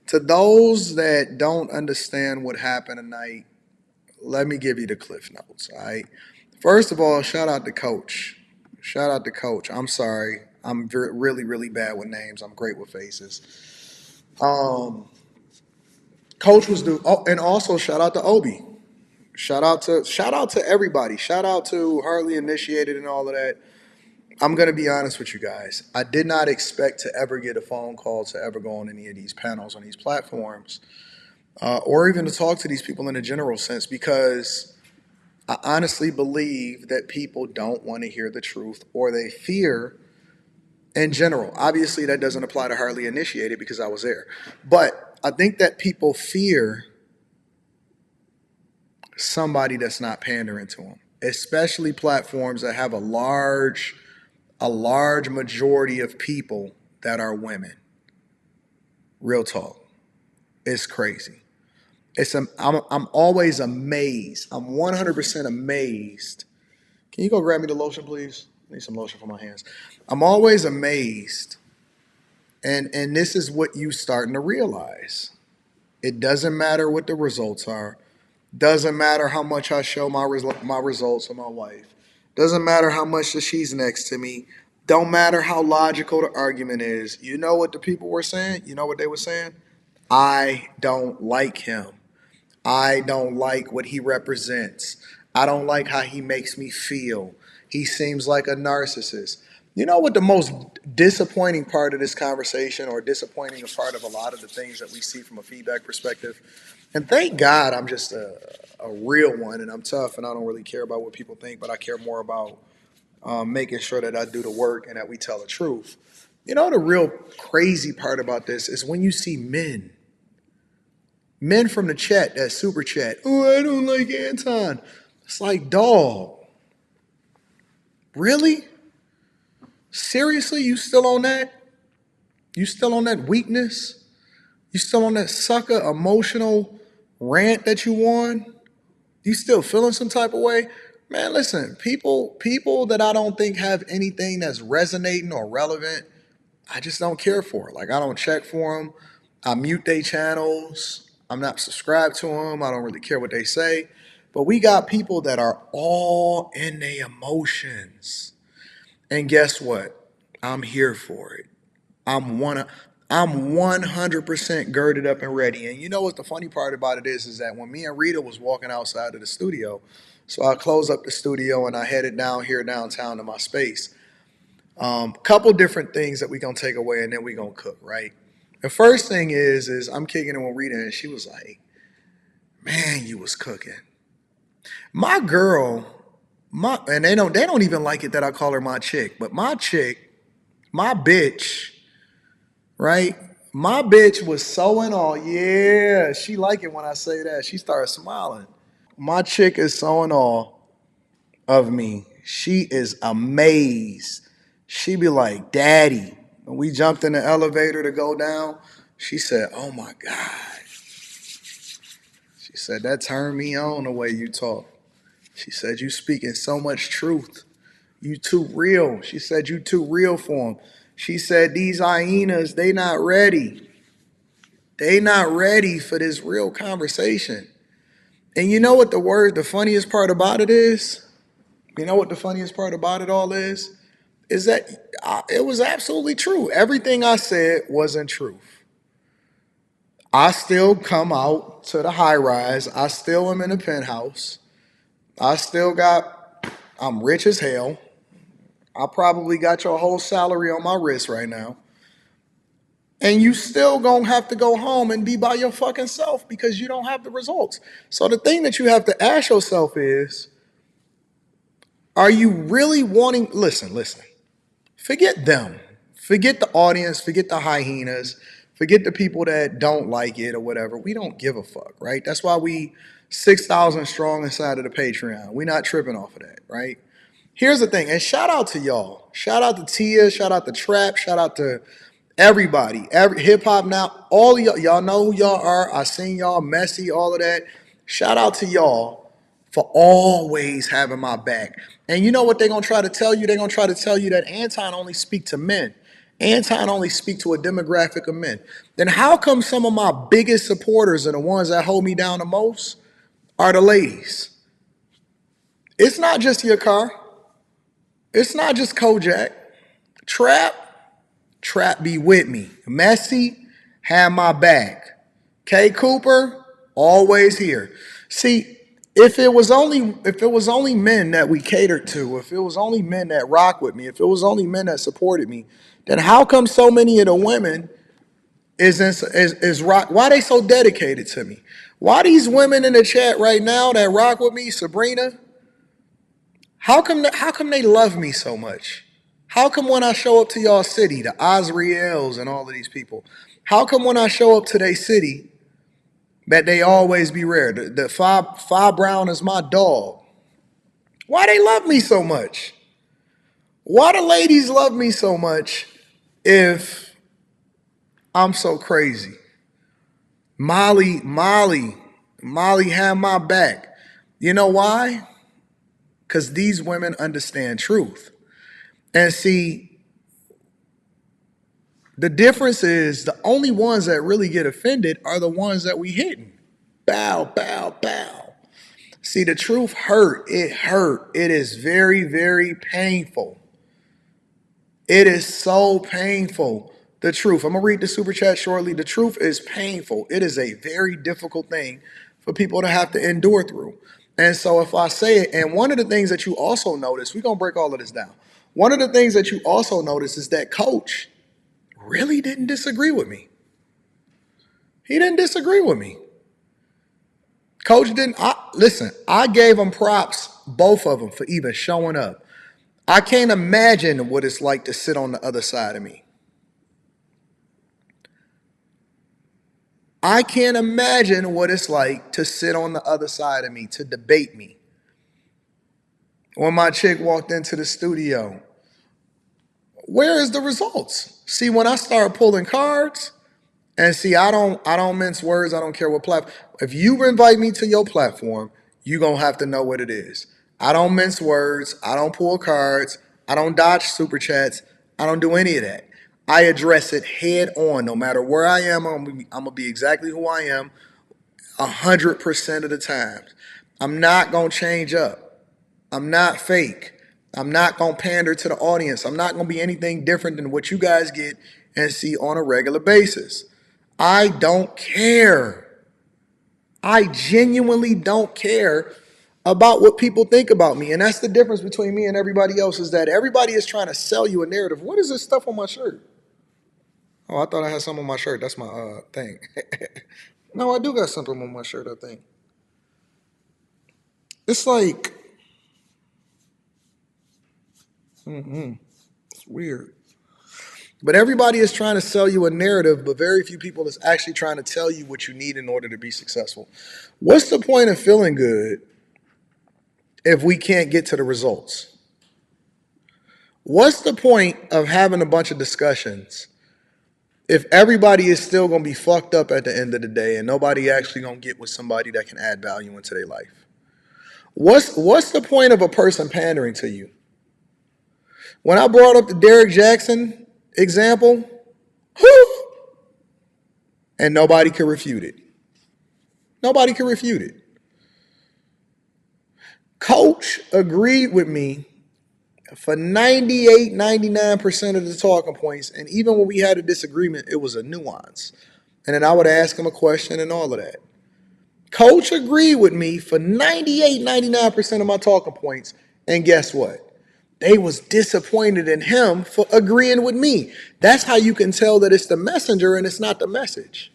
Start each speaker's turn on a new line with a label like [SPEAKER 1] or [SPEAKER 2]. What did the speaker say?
[SPEAKER 1] To those that don't understand what happened tonight, let me give you the cliff notes. All right. First of all, shout out to Coach. Shout out to Coach. I'm sorry. I'm really, really bad with names. I'm great with faces. Um, Coach was the, oh, and also shout out to Obi. Shout out to everybody. Shout out to Harley Initiated and all of that. I'm gonna be honest with you guys. I did not expect to ever get a phone call to ever go on any of these panels on these platforms, or even to talk to these people in a general sense, because I honestly believe that people don't want to hear the truth or they fear in general. Obviously, that doesn't apply to Harley Initiated because I was there. But I think that people fear somebody that's not pandering to them, especially platforms that have a large majority of people that are women. Real talk. It's crazy. I'm always amazed. I'm 100% amazed. Can you go grab me the lotion, please? I need some lotion for my hands. I'm always amazed, and this is what you starting to realize. It doesn't matter what the results are. Doesn't matter how much I show my results to my wife. Doesn't matter how much that she's next to me. Don't matter how logical the argument is. You know what the people were saying? You know what they were saying? I don't like him. I don't like what he represents. I don't like how he makes me feel. He seems like a narcissist. You know what the most disappointing part of this conversation, or disappointing part of a lot of the things that we see from a feedback perspective? And thank God I'm just a real one and I'm tough and I don't really care about what people think, but I care more about making sure that I do the work and that we tell the truth. You know, the real crazy part about this is when you see men from the chat, that super chat, oh, I don't like Anton. It's like, dog, really? Seriously, you still on that? You still on that weakness? You still on that sucker emotional rant that you won? You still feeling some type of way? Man, listen, people that I don't think have anything that's resonating or relevant, I just don't care for. Like, I don't check for them. I mute their channels. I'm not subscribed to them. I don't really care what they say. But we got people that are all in their emotions. And guess what? I'm here for it. I'm one. I'm 100% girded up and ready. And you know what the funny part about it is that when me and Rita was walking outside of the studio, so I closed up the studio and I headed down here downtown to my space. Couple different things that we gonna take away and then we gonna cook, right? The first thing is I'm kicking it with Rita and she was like, "Man, you was cooking." My girl, and they don't even like it that I call her my chick, but my chick, my bitch, right? My bitch was so in awe. Yeah, she like it when I say that. She started smiling. My chick is so in awe of me. She is amazed. She be like, "Daddy." When we jumped in the elevator to go down, she said, "Oh my God." She said, "That turned me on the way you talk." She said, "You speaking so much truth. You too real." She said, "You too real for them." She said, "These hyenas, they not ready. They not ready for this real conversation." And you know what the funniest part about it is? You know what the funniest part about it all is? Is that it was absolutely true. Everything I said wasn't truth. I still come out to the high rise. I still am in a penthouse. I still got, I'm rich as hell. I probably got your whole salary on my wrist right now. And you still gonna have to go home and be by your fucking self because you don't have the results. So the thing that you have to ask yourself is, are you really wanting, listen, forget them. Forget the audience, forget the hyenas, forget the people that don't like it or whatever. We don't give a fuck, right? That's why we 6,000 strong inside of the Patreon. We not tripping off of that, right? Here's the thing, and shout out to y'all. Shout out to Tia, shout out to Trap, shout out to everybody. Every hip hop now, all of y'all know who y'all are. I seen y'all messy, all of that. Shout out to y'all for always having my back. And you know what they're gonna try to tell you? They're gonna try to tell you that Anton only speak to men. Anton only speak to a demographic of men. Then how come some of my biggest supporters and the ones that hold me down the most are the ladies? It's not just your car. It's not just Kojak. Trap, Trap be with me. Messy, have my back. K Cooper, always here. See, if it was only men that we catered to, if it was only men that rock with me, if it was only men that supported me, then how come so many of the women is rock? Why they so dedicated to me? Why these women in the chat right now that rock with me, Sabrina? How come they love me so much? How come when I show up to y'all city, the Osriels and all of these people, how come when I show up to their city that they always be rare? The Five Brown is my dog. Why they love me so much? Why the ladies love me so much if I'm so crazy? Molly had my back. You know why? Because these women understand truth. And see, the difference is the only ones that really get offended are the ones that we hitting. Bow, bow, bow. See, the truth hurt. It hurt. It is very, very painful. It is so painful. The truth. I'm going to read the super chat shortly. The truth is painful. It is a very difficult thing for people to have to endure through. And so if I say it, and one of the things that you also notice, we're going to break all of this down. One of the things that you also notice is that Coach really didn't disagree with me. He didn't disagree with me. Coach didn't. Listen, I gave him props, both of them, for even showing up. I can't imagine what it's like to sit on the other side of me. I can't imagine what it's like to sit on the other side of me, to debate me. When my chick walked into the studio, where is the results? See, when I start pulling cards, and see, I don't mince words. I don't care what platform. If you invite me to your platform, you're going to have to know what it is. I don't mince words. I don't pull cards. I don't dodge super chats. I don't do any of that. I address it head on. No matter where I am, I'm going to be exactly who I am 100% of the time. I'm not going to change up. I'm not fake. I'm not going to pander to the audience. I'm not going to be anything different than what you guys get and see on a regular basis. I don't care. I genuinely don't care about what people think about me. And that's the difference between me and everybody else, is that everybody is trying to sell you a narrative. What is this stuff on my shirt? Oh, I thought I had something on my shirt. That's my thing. No, I do got something on my shirt, I think. It's like, it's weird. But everybody is trying to sell you a narrative, but very few people is actually trying to tell you what you need in order to be successful. What's the point of feeling good if we can't get to the results? What's the point of having a bunch of discussions if everybody is still going to be fucked up at the end of the day and nobody actually going to get with somebody that can add value into their life? What's the point of a person pandering to you? When I brought up the Derek Jackson example, whew, and nobody could refute it. Nobody could refute it. Coach agreed with me for 98, 99% of the talking points. And even when we had a disagreement, it was a nuance. And then I would ask him a question and all of that. Coach agreed with me for 98, 99% of my talking points. And guess what? They was disappointed in him for agreeing with me. That's how you can tell that it's the messenger and it's not the message.